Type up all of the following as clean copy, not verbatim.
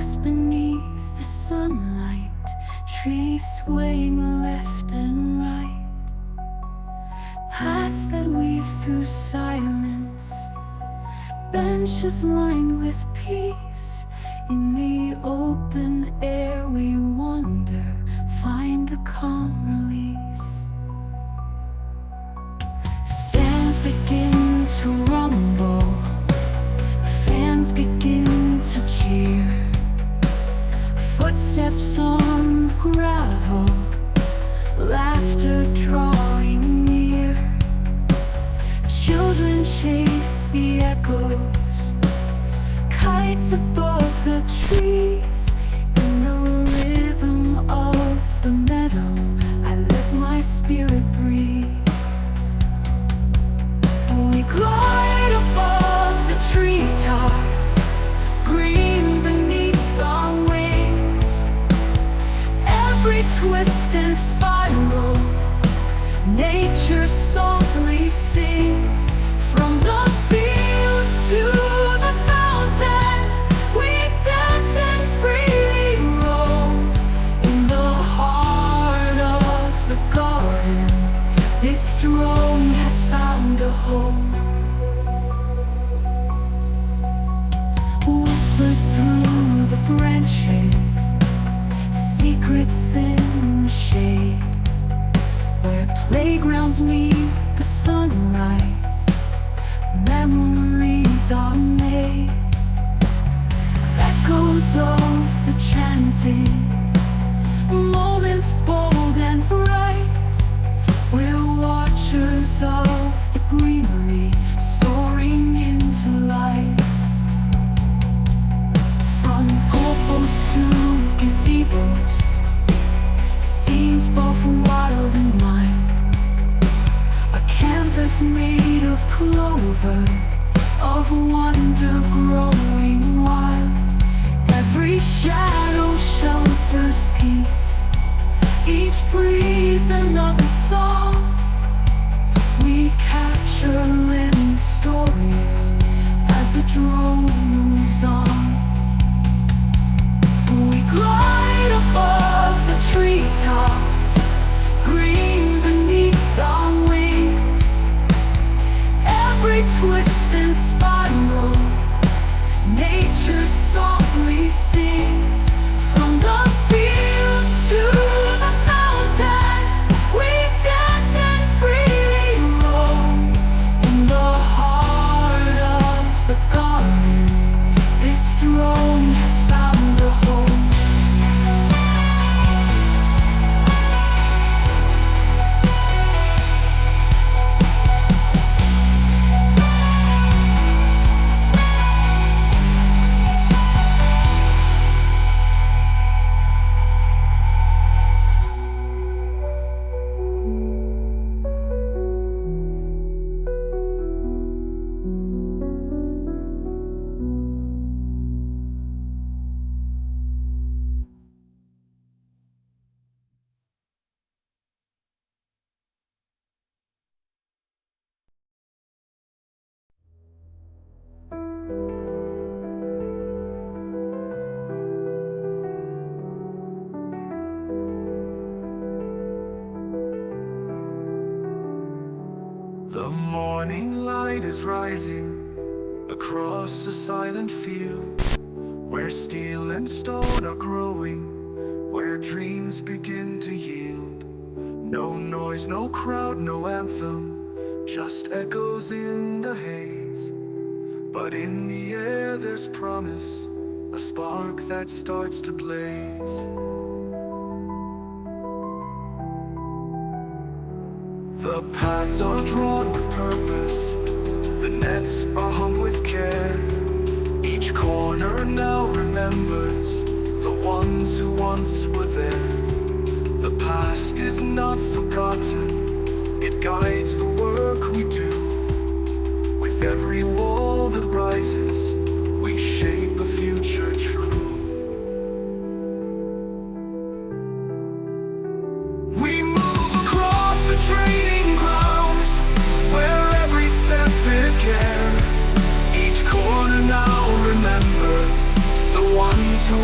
fast beneath the sunlight, trees swaying left and right, paths that weave through silence, benches lined with peace. In the open air we wander, find a calm release. Stands begin to rumble, fans begin to cheer, footsteps on the gravel, laughter drawing near. Children chase the echoes, kites above the trees. In the rhythm of the meadow, I let my spirit breathe. We glide above the treetops, green beneath our wings. Every twist and spiral, nature softly sings. From the field to the fountain, we dance and freely roam. In the heart of the garden, this drone has found a home. Whispers through the branches, secrets in the shade, where playgrounds meet the sunrise, memories are made. Echoes of the chanting, moments bold and bright. We're watchers of the greenery, soaring into light. From goalposts to gazebos, scenes both wild and mild. A canvas made of clover, of wonder growing wild. Every shadow shelters peace, each breeze another song. We capture living stories as the drone moves on. We glide above the treetops, green beneath our wings. Every twist and spiral, nature softly sings. From the field to the fountain, we dance and freely roam. In the heart of the garden, this drone has found a home. The morning light is rising across a silent field, where steel and stone are growing, where dreams begin to yield. No noise, no crowd, no anthem, just echoes in the haze. But in the air there's promise, a spark that starts to blaze. The paths are drawn with purpose, the nets are hung with care. Each corner now remembers the ones who once were there. The past is not forgotten, it guides the work we do. With every wall that rises, we shape a future true. We move across the training grounds, where every step is care. Each corner now remembers the ones who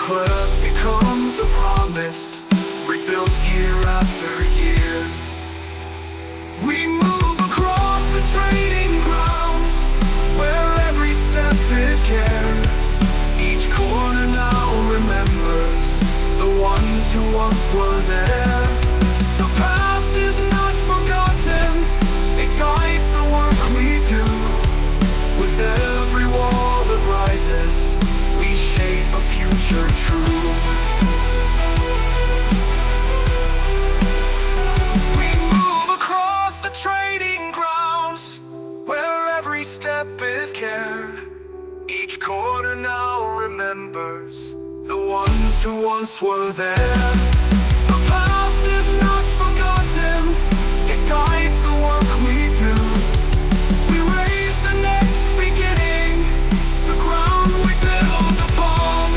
cliff becomes a promise, rebuilt year after year. We move across the training grounds, where every step is care. Each corner now remembers the ones who once were there. The past is not forgotten, it guides the work we do. With every wall that rises, we shape a future true. We move across the trading grounds, where every step is care. Each corner now remembers the ones who once were there. The past is not forgotten, it guides the work we do. We raise the next beginning, the ground we build upon.